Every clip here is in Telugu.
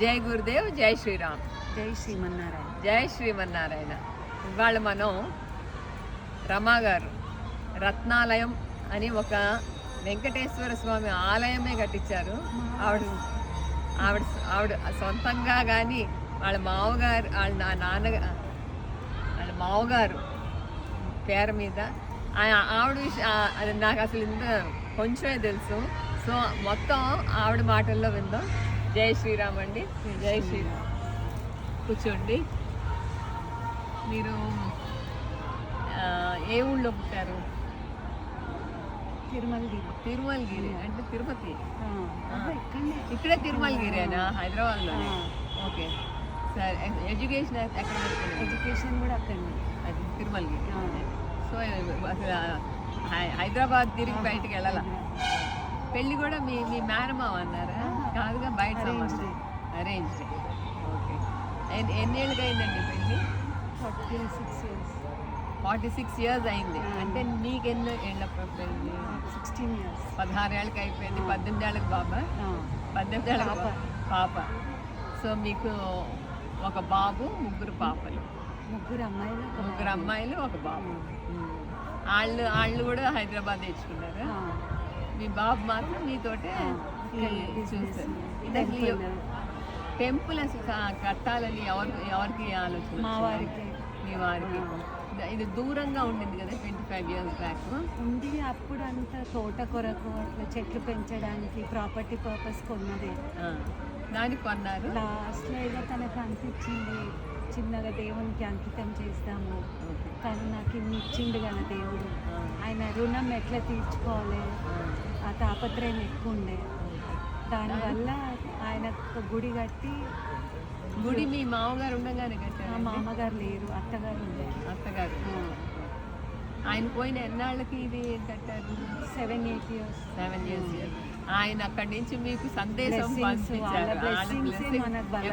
జై గురుదేవ్, జై శ్రీరామ్, జై శ్రీమన్నారాయణ. జై శ్రీమన్నారాయణ. ఇవాళ మనం రమా గారు రత్నాలయం అని ఒక వెంకటేశ్వర స్వామి ఆలయమే కట్టించారు. ఆవిడ ఆవిడ ఆవిడ సొంతంగా కానీ వాళ్ళ మామగారు వాళ్ళ మామగారు పేరు మీద ఆవిడ అది నాకు అసలు ఇంత కొంచెమే తెలుసు. సో మొత్తం ఆవిడ మాటల్లో విందాం. జై శ్రీరామ్ అండి. జై శ్రీరామ్. కూర్చోండి. మీరు ఏ ఊళ్ళో పుట్టారు? తిరుమలగిరి అంటే తిరుపతి. ఇక్కడే తిరుమలగిరేనా? హైదరాబాద్లోనే. ఓకే, సరే. ఎడ్యుకేషన్ ఎక్కడ? ఎడ్యుకేషన్ కూడా అక్కడ. అది తిరుమలగిరి. సో అసలు హైదరాబాద్ తిరిగి బయటికి వెళ్ళాల. పెళ్ళి కూడా మీ మీ మేనమావ అన్నారా? కాదుగా, బయట అరేంజ్డ్. ఓకే. ఎన్నేళ్ళకి అయిందండి పెళ్ళి? 46 years అయింది. అంటే నీకు ఎన్నో ఏళ్ళప్పుడు పెళ్ళి? 16 years. 16 ఏళ్ళకి అయిపోయింది. 18 ఏళ్ళకి బాబా? 18 ఏళ్ళకి పాప. సో మీకు ఒక బాబు, ముగ్గురు పాపలు. ముగ్గురు అమ్మాయిలు, ఒక బాబు. వాళ్ళు కూడా హైదరాబాద్ తెచ్చుకున్నారు. మీ బాబు మాత్రం మీతోటే చూస్తారు. ఇది టెంపుల్ అసలు కట్టాలని ఎవరికి ఆలోచన? మీ వారికి. ఇది దూరంగా ఉండింది కదా 25 years బ్యాక్. ఉంది. అప్పుడు అంతా తోట కొరకు అట్లా చెట్లు పెంచడానికి ప్రాపర్టీ పర్పస్ కొన్నదే. దానికి కొన్నారు. లాస్ట్లో ఏదో తనకు అనిపించింది చిన్నగా దేవునికి అంకితం చేస్తాము, కానీ నాకు ఇన్ని ఇచ్చిండు కదా దేవుడు, ఆయన రుణం ఎట్లా తీర్చుకోవాలి ఆ తాపత్రయం ఎక్కువ ఉండే. దానివల్ల ఆయన గుడి కట్టి. గుడి మీ మామగారు ఉండగానే కట్టారు? మా మామగారు లేరు, అత్తగారు ఉండే. అత్తగారు. ఆయన పోయిన ఎన్నాళ్ళకి ఇది కట్టారు? 7-8 years. 7 years. ఆయన అక్కడి నుంచి మీకు సందేశం పంపించారు.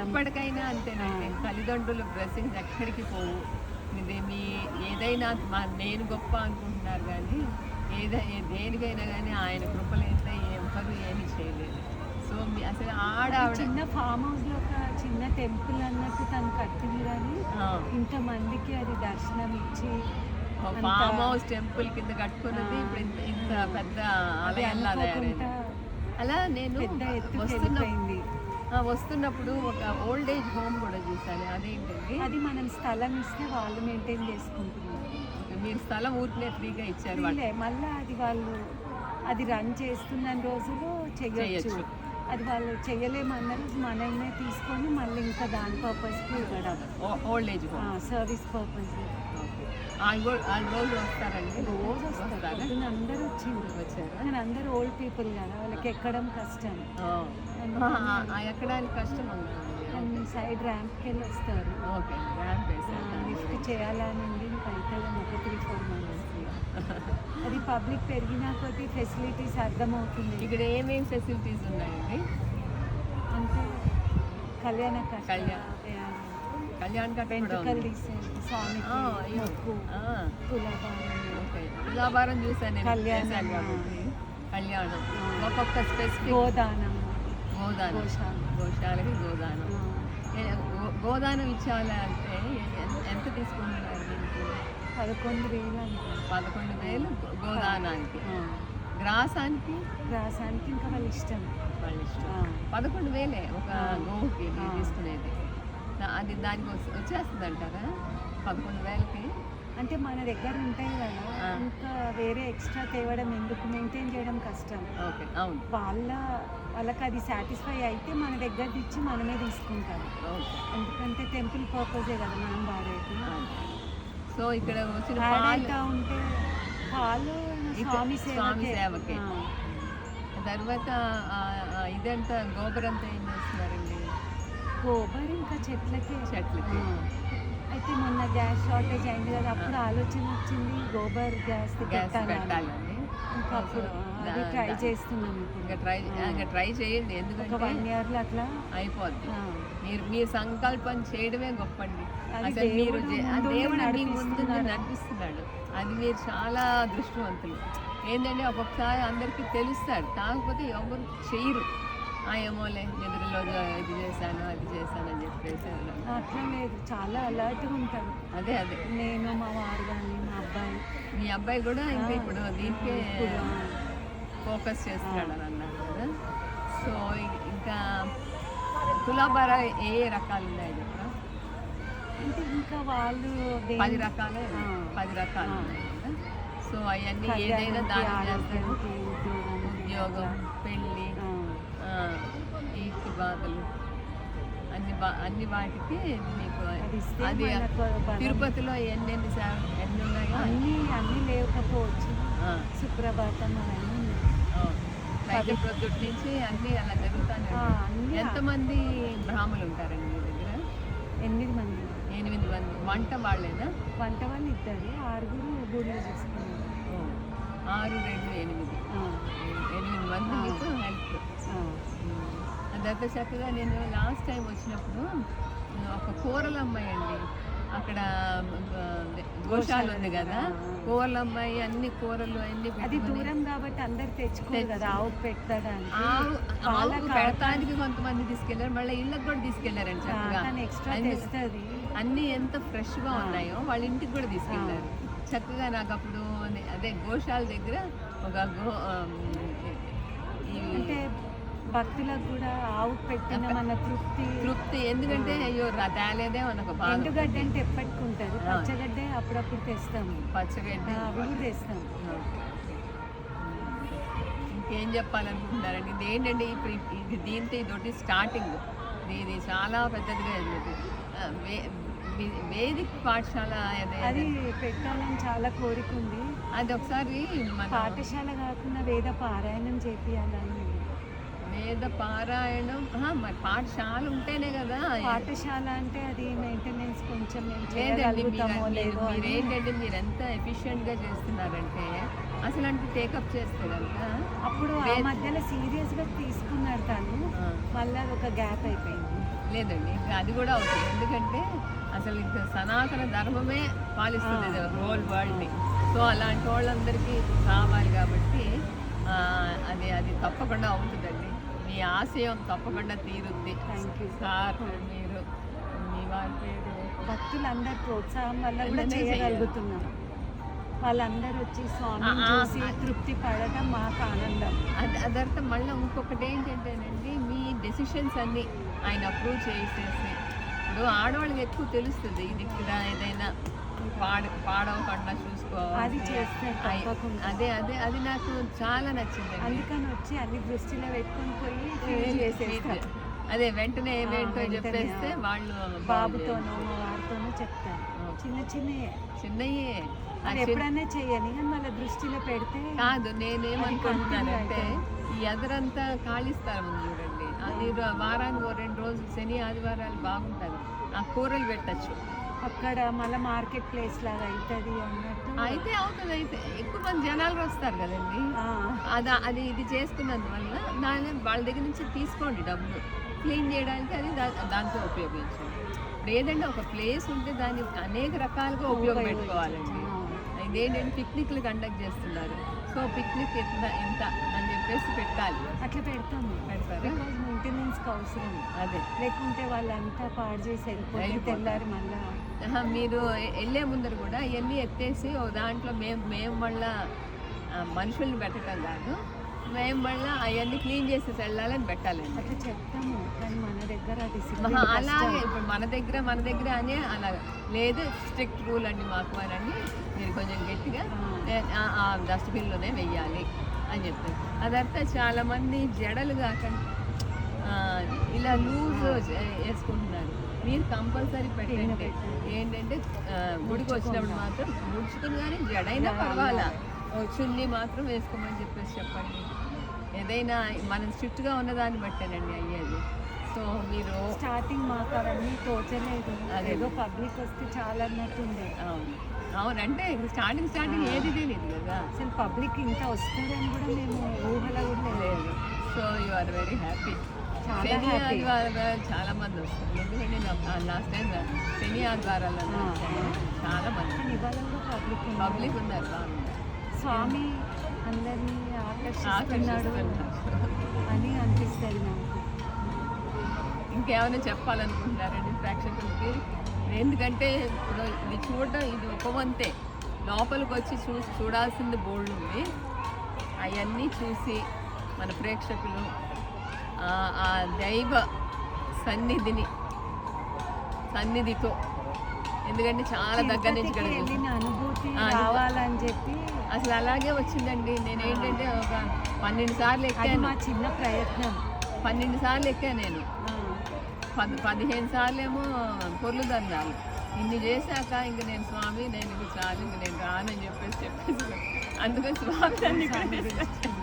ఎప్పటికైనా అంతేనండి, తల్లిదండ్రుల బ్లెస్సింగ్స్ ఎక్కడికి పోవు. ఇది మీ ఏదైనా నేను గొప్ప అనుకుంటున్నారు, కానీ దేనికైనా కానీ ఆయన కృపలైతే ఎవరు ఏమి చేయలేదు. సో మీ అసలు చిన్న ఫామ్ హౌస్లో ఒక చిన్న టెంపుల్ అన్నట్టు తను కట్టింది, కానీ ఇంతమందికి అది దర్శనం ఇచ్చి ఫామ్ హౌస్ టెంపుల్ కింద కట్టుకున్నది ఇప్పుడు ఇంత పెద్ద ఆలయంలా తయారైంది. అలా నేను వస్తున్నప్పుడు ఒక ఓల్డ్ ఏజ్ హోమ్ కూడా చూసాను. అదేంటండి? అది మనం స్థలం ఇస్తే వాళ్ళు మెయింటైన్ చేసుకుంటున్నారు. మీరు స్థలం ఊరికే ఫ్రీగా ఇచ్చారు? మళ్ళీ అది వాళ్ళు అది రన్ చేస్తున్న రోజులు చేయొచ్చు. అది వాళ్ళు చేయలేమన్నారు, మనమే తీసుకొని మళ్ళీ ఇంకా దాని పర్పస్కి ఇవ్వడం. Old age service purpose. రోజు వస్తారండి? రోజు వస్తారు. అందరూ వచ్చారు, కానీ అందరూ ఓల్డ్ పీపుల్ కదా, వాళ్ళకి ఎక్కడం కష్టం. ఎక్కడానికి కష్టం సైడ్ ర్యాంప్కి వెళ్ళి వస్తారు. ఓకే, ర్యాంప్ లిఫ్ట్ చేయాలని పైకి 3-4 months. అది పబ్లిక్ పెరిగినా కొద్ది ఫెసిలిటీస్ అర్థమవుతుంది. ఇక్కడ ఏమేమి ఫెసిలిటీస్ ఉన్నాయండి? అంటే కళ్యాణ తులాభారం చూసాను. కళ్యాణం ఒక్కొక్క స్పెసిఫిక్. గోశాలకి గోదానం ఇచ్చాలంటే ఎంత తీసుకుంటున్నారు? మీకు 11,000 గోదానానికి. గ్రాసానికి ఇంకా వాళ్ళ ఇష్టం. 11,000 ఒక గోవుకి తీసుకునేది. అది దానికి వచ్చేస్తుంది అంటారా 11,000కి? అంటే మన దగ్గర ఉంటాయి కదా, ఇంకా వేరే ఎక్స్ట్రా తేవడం ఎందుకు, మెయింటైన్ చేయడం కష్టం. ఓకే, అవును. వాళ్ళకి అది సాటిస్ఫై అయితే మన దగ్గర ఇచ్చి మనమే తీసుకుంటాం. ఎందుకంటే టెంపుల్ పర్పసే కదా మనం వాడేది. సో ఇక్కడ వచ్చిన ఉంటే పాలు స్వామి సేవకే. తర్వాత ఇదంతా గోబరంతా ఏం చేస్తున్నారండి? గోబర్ ఇంకా చెట్లకి. అయితే మొన్న గ్యాస్ షార్టేజ్ అయింది కదా, అప్పుడు ఆలోచన వచ్చింది గోబర్ గ్యాస్ పెట్టాలని. ఇంకా అప్పుడు ట్రై చేస్తున్నాం. ఇంకా ట్రై చేయండి, ఎందుకంటే 1 year అట్లా అయిపోద్ది. మీరు సంకల్పం చేయడమే గొప్పండి. అసలు మీరు దేవుడు మీ ముందు నడిపిస్తున్నాడు. అది మీరు చాలా అదృష్టవంతులు. ఏంటంటే ఒక్కొక్కసారి అందరికీ తెలుస్తాడు, కాకపోతే ఎవరు చేయరు. ఏమోలే నిద్రలో ఇది చేశాను అది చేశాను అని చెప్పేసి అన్నాడు. అట్లా లేదు, చాలా అలర్ట్గా ఉంటారు. అదే అదే నేను, మా వారు కానీ, మా అబ్బాయి. మీ అబ్బాయి కూడా ఇంకా ఇప్పుడు దీనికే ఇప్పుడు, ఫోకస్ చేస్తున్నాడు అని అన్నారు కదా. సో ఇంకా తులాభార ఏ ఏ రకాలు ఉన్నాయి చెప్పరా? అంటే ఇంకా వాళ్ళు 10 రకాలు 10 రకాలు ఉన్నాయి కదా. సో అవన్నీ ఏదైనా దాని చేస్తారు. ఉద్యోగం, పెళ్ళి, ఈతి బాధలు అన్ని వాటికి మీకు అది తిరుపతిలో ఎన్ని ఉన్నాయో అన్నీ లేకపోవచ్చు. సుప్రభాతం అవన్నీ రైతు ప్రొద్దుటి నుంచి అన్ని అలా జరుగుతానే. ఎంతమంది బ్రాహ్మణులు ఉంటారండి మీ దగ్గర? 8 మంది. 8 మంది. వంట వాళ్ళేనా? వంట వాళ్ళు ఇద్దరు, 6 గుడిలో చేసుకున్నారు. 6, 2, 8 మంది మీకు హెల్ప్. అదంతా చక్కగా. నేను లాస్ట్ టైం వచ్చినప్పుడు ఒక కూరల అమ్మాయి అండి, అక్కడ గోశాల ఉంది కదా, కూరల అమ్మాయి అన్ని కూరలు అన్ని అది దూరం కాబట్టి అందరు తెచ్చుకోరు కదా, ఆవు పెట్టడానికి. ఆవుకు పెడతానికి కొంతమంది తీసుకెళ్లారు, మళ్ళీ ఇళ్ళకి కూడా తీసుకెళ్లారండి చక్కగా. ఎక్స్ట్రా తెస్తుంది. అన్ని ఎంత ఫ్రెష్ గా ఉన్నాయో వాళ్ళ ఇంటికి కూడా తీసుకెళ్లారు చక్కగా. నాకు అప్పుడు అదే గోశాల దగ్గర ఒక అంటే భక్తులకు కూడా ఆవు పెట్టిన మన తృప్తి. ఎందుకంటే అయ్యో తేలేదే మనకు బాగా. ఎండుగడ్డ అంటే ఎప్పటికుంటారు, పచ్చగడ్డ అప్పుడప్పుడు తెస్తాము. పచ్చగడ్డ అవి కూడా తెస్తాము. ఇంకేం చెప్పాలనుకుంటున్నారండి? ఇది ఏంటండి ఇప్పుడు ఇది దీంతో ఇదొకటి స్టార్టింగ్. ఇది చాలా పెద్దదిగా వేదిక పాఠశాల అది పెట్టాలని చాలా కోరిక ఉంది. అది ఒకసారి పాఠశాల కాకుండా వేద పారాయణం చేపియాలని. వేద పారాయణం మరి పాఠశాల ఉంటేనే కదా. పాఠశాల అంటే అది మెయింటెనెన్స్ కొంచెం మీరేంటంటే మీరు ఎంత ఎఫిషియెంట్గా చేస్తున్నారంటే అసలు అంటే టేకప్ చేస్తే కనుక. అప్పుడు ఆ మధ్యలో సీరియస్గా తీసుకున్నాడు తను, మళ్ళీ ఒక గ్యాప్ అయిపోయింది. లేదండి ఇంకా అది కూడా అవుతుంది, ఎందుకంటే అసలు ఇంకా సనాతన ధర్మమే పాలిస్తుంది హోల్ వరల్డ్ని. సో అలాంటి వాళ్ళందరికీ కావాలి కాబట్టి అది తప్పకుండా అవుతుందండి. మీ ఆశయం తప్పకుండా తీరుద్ది. సార్ మీరు మీ వారి పేరు భక్తులందరి ప్రోత్సాహం వల్ల కూడా చేయగలుగుతున్నాం. వాళ్ళందరూ వచ్చి స్వామి చూసి తృప్తి పడటం మాకు ఆనందం. అదర్థం. మళ్ళీ ఇంకొకటి ఏంటంటేనండి, మీ డెసిషన్స్ అన్నీ ఆయన అప్రూవ్ చేసేసి. ఇప్పుడు ఆడవాళ్ళకి ఎక్కువ తెలుస్తుంది ఇది ఇక్కడ ఏదైనా పాడవకుండా చూసుకోవాలి. అది నాకు చాలా నచ్చింది. అందుకని వచ్చి అన్ని దృష్టిలో పెట్టుకొని పోయి అదే వెంటనే ఏమేంటో చెప్పేస్తే వాళ్ళు బాబుతోనో వారితోనో చెప్తారు. చిన్నయే ఎప్పుడైనా చెయ్యాలి, కానీ మళ్ళీ దృష్టిలో పెడితే కాదు. నేనేమనుకుంటున్నానంటే ఈ ఎదరంతా కాళిస్తారు చూడండి, అది వారానికి 2 రోజులు శని ఆదివారాలు బాగుంటుంది, ఆ కూరలు పెట్టచ్చు అక్కడ. మళ్ళీ మార్కెట్ ప్లేస్ లాగా అవుతుంది అన్నట్టు అయితే అవుతుంది. అయితే ఎక్కువ మంది జనాలు వస్తారు కదండి. అది ఇది చేసుకున్నందువల్ల వాళ్ళ దగ్గర నుంచి తీసుకోండి డబ్బులు, క్లీన్ చేయడానికి అది దాంతో ఉపయోగించండి. ఇప్పుడు ఏదంటే ఒక ప్లేస్ ఉంటే దాన్ని అనేక రకాలుగా ఉపయోగపెట్టుకోవాలండి. ఇదేంటంటే పిక్నిక్లు కండక్ట్ చేస్తున్నారు, సో పిక్నిక్ ఎంత అని చెప్పేసి పెట్టాలి. అట్లా పెడతారు. మెయింటెనెన్స్ అవసరం. అదే లేకుంటే వాళ్ళంతా పాడు చేసి వెళ్ళిపోయి తెల్లారి మళ్ళీ. మీరు వెళ్ళే ముందర కూడా ఇవన్నీ ఎత్తేసి దాంట్లో మేము మళ్ళీ మనుషుల్ని పెట్టడం కాదు, మేము మళ్ళీ అవన్నీ క్లీన్ చేసి వెళ్ళాలని పెట్టాలండి. అట్లా చెప్తాము, కానీ మన దగ్గర అది అలాగే ఇప్పుడు మన దగ్గర అనే అలా లేదు. స్ట్రిక్ట్ రూల్ అండి మాకు అని మీరు కొంచెం గట్టిగా ఆ డస్ట్బిన్లోనే వెయ్యాలి అని చెప్తారు. అదంతా చాలామంది జడలు కాకుండా ఇలా లూజ్ వేసుకుంటున్నారు. మీరు కంపల్సరీ పెట్టండి. ఏంటంటే గుడికి వచ్చినప్పుడు మాత్రం ముడుచుకుని కానీ జడైనా పర్వాలా, చున్నీ మాత్రం వేసుకోమని చెప్పండి. ఏదైనా మనం స్ట్రిక్ట్గా ఉన్నదాన్ని బట్టేనండి అయ్యేది. సో మీరు స్టార్టింగ్ మాకు అవన్నీ తోచలేదు, అదేదో పబ్లిక్ వస్తే చాలా అన్నట్టు ఉండే. అవునంటే స్టార్టింగ్ ఏది తెలియదు కదా, అసలు పబ్లిక్ ఇంత వస్తుందని కూడా మేము ఊహలో కూడా లేదు. So you are very happy. శని ఆదివారాలు చాలా మంది వస్తారు, ఎందుకంటే లాస్ట్ టైం శని ఆదివారాలు చాలా మంది పబ్లిక్ ఉన్నారు. బాగుంది. స్వామి అందరినీ ఆకర్షిస్తున్నాడు అని అనిపిస్తుంది నాకు. ఇంకేమైనా చెప్పాలనుకుంటున్నారండి ప్రేక్షకులకి? ఎందుకంటే ఇప్పుడు ఇది చూడడం ఇది ఒక వంతే, లోపలికి వచ్చి చూడాల్సింది బోల్డ్ ఉంది. అవన్నీ చూసి మన ప్రేక్షకులు ఆ దైవ సన్నిధితో, ఎందుకంటే చాలా దగ్గర నుంచి ఇక్కడ వెళ్ళిన అనుభూతి రావాలని చెప్పి అసలు అలాగే వచ్చిందండి. నేనేంటంటే ఒక 12 సార్లు అది ఎక్కాను. మా చిన్న ప్రయత్నం. 12 సార్లు ఎక్కాను నేను. 15 సార్లు ఏమో పొర్లు దండాలు. ఇన్ని చేశాక ఇంక నేను స్వామి నేను ఇది చాలు, ఇంక నేను రానని చెప్పేసి అందుకని స్వామి నన్ను ఇక్కడ తీసుకొచ్చాను.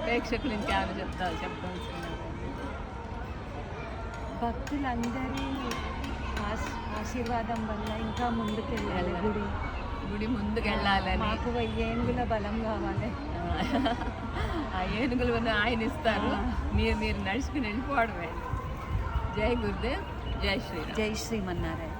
ప్రేక్షకులు ఇంకేమైనా చెప్పాల్సింది? భక్తులందరి ఆశీర్వాదం వల్ల ఇంకా ముందుకెళ్ళాలి. గుడి ముందుకెళ్ళాలని, మాకు 1000 ఏనుగుల బలం కావాలి. ఆ ఏనుగులు ఆయన ఇస్తారు, మీరు నడుచుకుని వెళ్ళిపోవడమే. జై గురుదేవ్, జై శ్రీరామ్. జై శ్రీమన్నారాయణ.